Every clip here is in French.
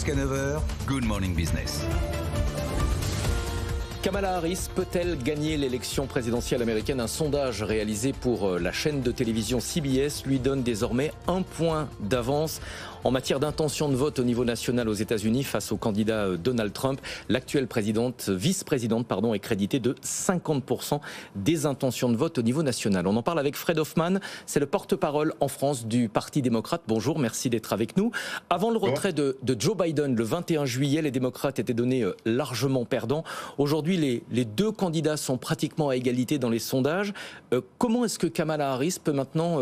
Jusqu'à 9h, Good Morning Business. Kamala Harris peut-elle gagner l'élection présidentielle américaine? Un sondage réalisé pour la chaîne de télévision CBS lui donne désormais 1 point d'avance en matière d'intention de vote au niveau national aux États-Unis face au candidat Donald Trump. L'actuelle vice-présidente, est créditée de 50% des intentions de vote au niveau national. On en parle avec Fred Hoffman, c'est le porte-parole en France du Parti démocrate. Bonjour, merci d'être avec nous. Avant le retrait de Joe Biden le 21 juillet, les démocrates étaient donnés largement perdants. Aujourd'hui, les deux candidats sont pratiquement à égalité dans les sondages. Comment est-ce que Kamala Harris peut maintenant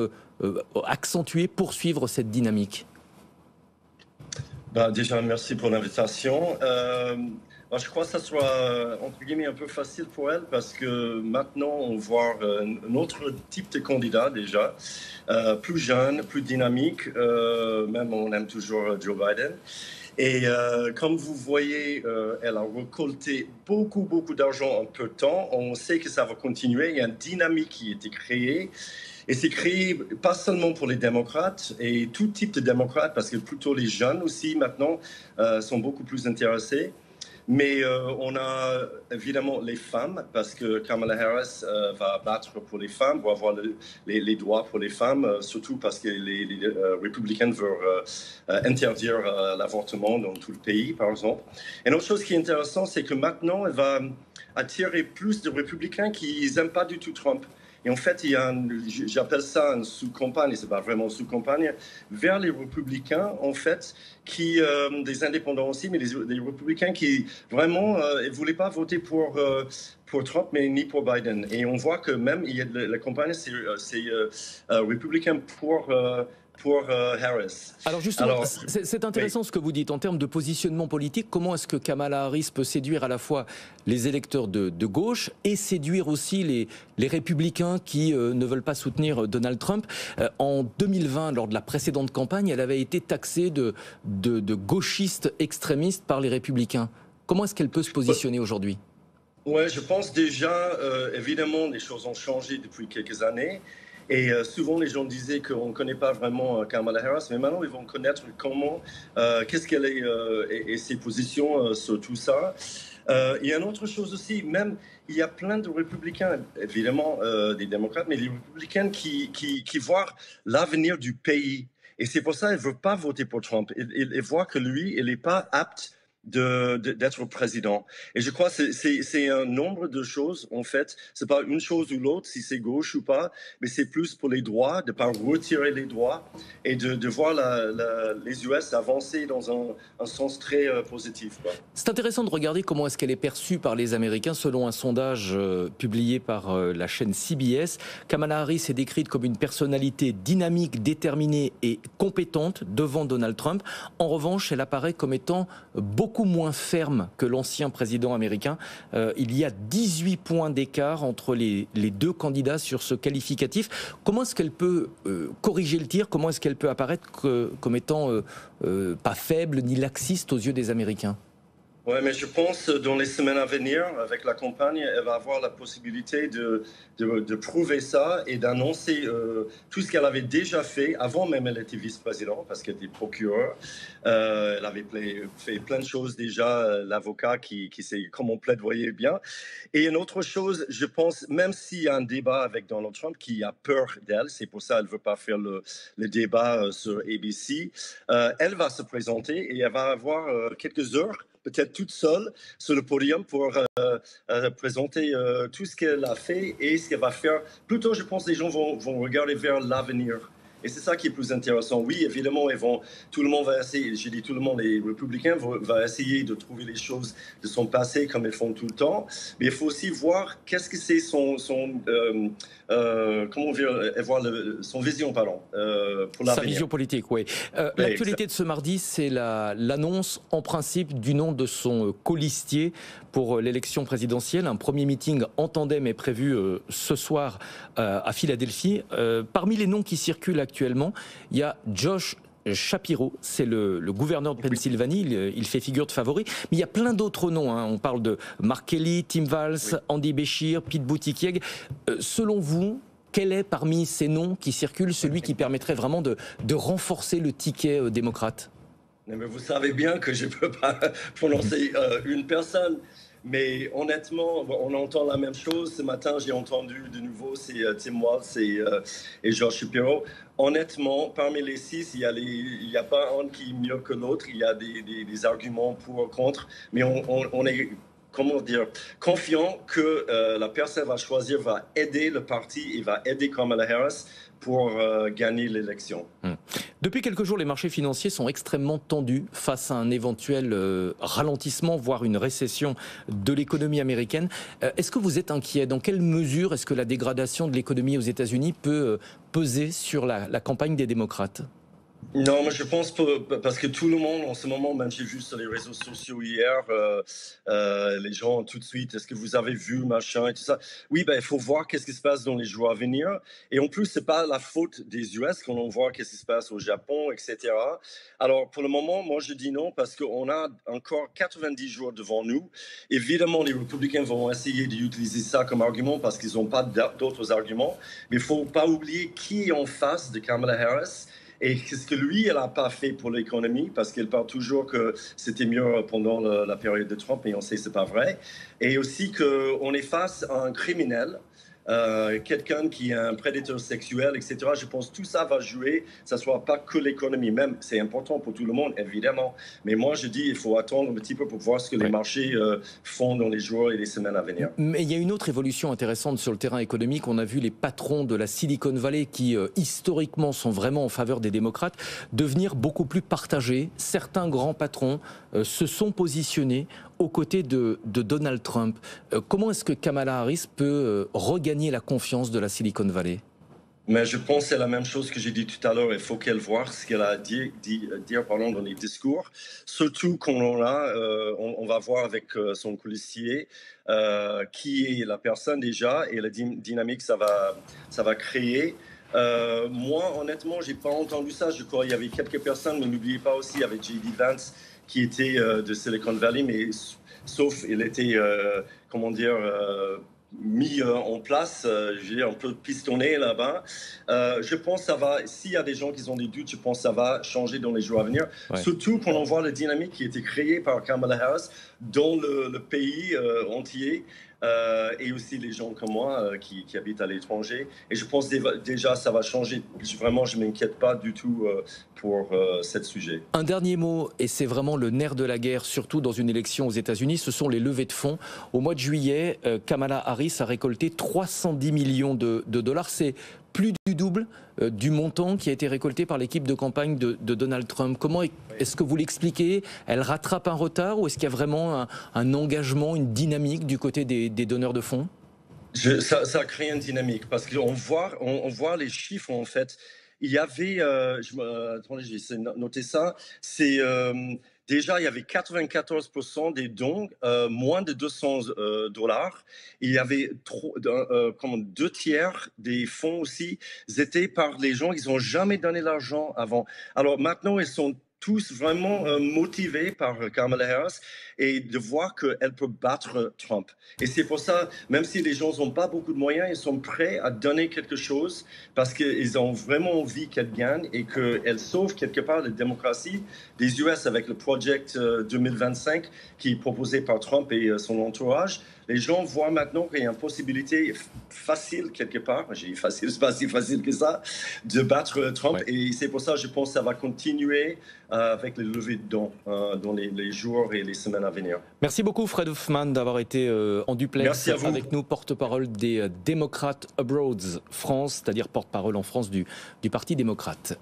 poursuivre cette dynamique? Déjà, merci pour l'invitation. Je crois que ça sera, entre guillemets, un peu facile pour elle parce que maintenant, on voit un autre type de candidat déjà, plus jeune, plus dynamique, même on aime toujours Joe Biden. Et comme vous voyez, elle a récolté beaucoup d'argent en peu de temps. On sait que ça va continuer. Il y a une dynamique qui a été créée. Et c'est créé pas seulement pour les démocrates et tout type de démocrates, parce que plutôt les jeunes aussi maintenant sont beaucoup plus intéressés. Mais on a évidemment les femmes, parce que Kamala Harris va battre pour les femmes, va avoir les droits pour les femmes, surtout parce que les républicains veulent interdire l'avortement dans tout le pays, par exemple. Et une autre chose qui est intéressante, c'est que maintenant, elle va attirer plus de républicains qui n'aiment pas du tout Trump. Et en fait, il y a j'appelle ça une sous-campagne, c'est pas vraiment une sous-campagne, vers les républicains, en fait, des indépendants aussi, mais des républicains qui vraiment ne voulaient pas voter pour Trump, mais ni pour Biden. Et on voit que même il y a la campagne, c'est républicain pour Harris. Alors justement, c'est intéressant ce que vous dites en termes de positionnement politique. Comment est-ce que Kamala Harris peut séduire à la fois les électeurs de gauche et séduire aussi les républicains qui ne veulent pas soutenir Donald Trump? En 2020, lors de la précédente campagne, elle avait été taxée de gauchiste extrémiste par les républicains. Comment est-ce qu'elle peut se positionner aujourd'hui? Ouais, je pense déjà, évidemment, les choses ont changé depuis quelques années. Et souvent, les gens disaient qu'on ne connaît pas vraiment Kamala Harris, mais maintenant, ils vont connaître comment, qu'est-ce qu'elle est et ses positions sur tout ça. Il y a une autre chose aussi, même, il y a plein de républicains, évidemment des démocrates, mais des républicains qui voient l'avenir du pays. Et c'est pour ça qu'ils ne veulent pas voter pour Trump. Ils voient que lui, il n'est pas apte d'être président. Et je crois que c'est un nombre de choses, en fait. C'est pas une chose ou l'autre, si c'est gauche ou pas, mais c'est plus pour les droits, de ne pas retirer les droits et de voir les US avancer dans un sens très positif, quoi. C'est intéressant de regarder comment est-ce qu'elle est perçue par les Américains. Selon un sondage publié par la chaîne CBS, Kamala Harris est décrite comme une personnalité dynamique, déterminée et compétente devant Donald Trump. En revanche, elle apparaît comme étant beaucoup moins ferme que l'ancien président américain. Il y a 18 points d'écart entre les deux candidats sur ce qualificatif. Comment est-ce qu'elle peut corriger le tir? Comment est-ce qu'elle peut apparaître comme étant pas faible ni laxiste aux yeux des Américains? Oui, mais je pense dans les semaines à venir, avec la campagne, elle va avoir la possibilité de prouver ça et d'annoncer tout ce qu'elle avait déjà fait avant même elle était vice-présidente, parce qu'elle était procureure. Elle avait fait plein de choses déjà, l'avocat qui sait comment plaidoyer bien. Et une autre chose, je pense, même s'il y a un débat avec Donald Trump qui a peur d'elle, c'est pour ça qu'elle ne veut pas faire le débat sur ABC, elle va se présenter et elle va avoir quelques heures, peut-être toute seule, sur le podium pour présenter tout ce qu'elle a fait et ce qu'elle va faire. Plutôt, je pense que les gens vont regarder vers l'avenir. Et c'est ça qui est plus intéressant. Oui, évidemment, tout le monde va essayer, j'ai dit tout le monde, les républicains vont essayer de trouver les choses de son passé comme ils font tout le temps. Mais il faut aussi voir qu'est-ce que c'est son vision, pour l'avenir. Sa vision politique, oui. L'actualité de ce mardi, c'est l'annonce en principe du nom de son colistier pour l'élection présidentielle. Un premier meeting en tandem est prévu ce soir à Philadelphie. Parmi les noms qui circulent actuellement, il y a Josh Shapiro, c'est le gouverneur de Pennsylvanie, il fait figure de favori, mais il y a plein d'autres noms, hein. On parle de Mark Kelly, Tim Walz, Andy Beshear, Pete Buttigieg. Selon vous, quel est parmi ces noms qui circulent celui qui permettrait vraiment de renforcer le ticket démocrate? Mais vous savez bien que je ne peux pas prononcer une personne. Mais honnêtement, on entend la même chose. Ce matin, j'ai entendu de nouveau, c'est Tim Walz et George Shapiro. Honnêtement, parmi les 6, il n'y a pas un qui est mieux que l'autre. Il y a des arguments pour ou contre. Mais on est, comment dire, confiant que la personne va choisir, va aider le parti et va aider Kamala Harris pour gagner l'élection. Depuis quelques jours, les marchés financiers sont extrêmement tendus face à un éventuel ralentissement, voire une récession de l'économie américaine. Est-ce que vous êtes inquiet? Dans quelle mesure est-ce que la dégradation de l'économie aux États-Unis peut peser sur la campagne des démocrates? Non, mais je pense parce que tout le monde en ce moment, même j'ai vu sur les réseaux sociaux hier, les gens tout de suite, est-ce que vous avez vu machin et tout ça? Oui, ben il faut voir qu'est-ce qui se passe dans les jours à venir. Et en plus, c'est pas la faute des US quand on voit qu'est-ce qui se passe au Japon, etc. Alors pour le moment, moi je dis non parce qu'on a encore 90 jours devant nous. Évidemment, les républicains vont essayer d'utiliser ça comme argument parce qu'ils n'ont pas d'autres arguments. Mais il faut pas oublier qui est en face de Kamala Harris. Et qu'est-ce que lui, elle n'a pas fait pour l'économie, parce qu'elle parle toujours que c'était mieux pendant la période de Trump, mais on sait que ce n'est pas vrai. Et aussi qu'on est face à un criminel, quelqu'un qui est un prédateur sexuel, etc. Je pense que tout ça va jouer, ça ne soit pas que l'économie. Même, c'est important pour tout le monde, évidemment. Mais moi, je dis il faut attendre un petit peu pour voir ce que les marchés font dans les jours et les semaines à venir. Mais il y a une autre évolution intéressante sur le terrain économique. On a vu les patrons de la Silicon Valley qui, historiquement, sont vraiment en faveur des démocrates, devenir beaucoup plus partagés. Certains grands patrons se sont positionnés aux côtés de Donald Trump. Comment est-ce que Kamala Harris peut regagner la confiance de la Silicon Valley? Mais je pense que c'est la même chose que j'ai dit tout à l'heure. Il faut qu'elle voie ce qu'elle a à dire dans les discours. Surtout quand on va voir avec son policier qui est la personne déjà et la dynamique ça va créer. Moi, honnêtement, j'ai pas entendu ça. Je crois qu'il y avait quelques personnes, mais n'oubliez pas aussi, il y avait J.D. Vance qui était de Silicon Valley, mais sauf il était, mis en place, je veux dire, un peu pistonné là-bas. Je pense que ça va, s'il y a des gens qui ont des doutes, je pense que ça va changer dans les jours à venir. Ouais. Surtout quand on voit la dynamique qui a été créée par Kamala Harris dans le pays entier. Et aussi les gens comme moi qui habitent à l'étranger. Et je pense déjà ça va changer. Vraiment, je ne m'inquiète pas du tout pour ce sujet. Un dernier mot, et c'est vraiment le nerf de la guerre, surtout dans une élection aux États-Unis, ce sont les levées de fonds. Au mois de juillet, Kamala Harris a récolté 310 millions de dollars. C'est plus du double du montant qui a été récolté par l'équipe de campagne de Donald Trump. Comment est-ce que vous l'expliquez? Elle rattrape un retard ou est-ce qu'il y a vraiment un engagement, une dynamique du côté des donneurs de fonds? Ça crée une dynamique parce qu'on voit les chiffres en fait. Il y avait, attendez, j'ai noté ça, c'est... Déjà, il y avait 94% des dons, moins de 200 dollars. Il y avait 2 tiers des fonds aussi, étaient par les gens qui n'ont jamais donné l'argent avant. Alors maintenant, ils sont tous vraiment motivés par Kamala Harris et de voir qu'elle peut battre Trump. Et c'est pour ça, même si les gens n'ont pas beaucoup de moyens, ils sont prêts à donner quelque chose parce qu'ils ont vraiment envie qu'elle gagne et qu'elle sauve quelque part la démocratie des US avec le Project 2025 qui est proposé par Trump et son entourage. Les gens voient maintenant qu'il y a une possibilité facile quelque part, j'ai dit facile, c'est pas si facile que ça, de battre Trump. Ouais. Et c'est pour ça, je pense que ça va continuer avec les levées de dons dans les jours et les semaines à venir. Merci beaucoup Fred Hoffman d'avoir été en duplex avec nous, porte-parole des démocrates Abroad France, c'est-à-dire porte-parole en France du Parti démocrate.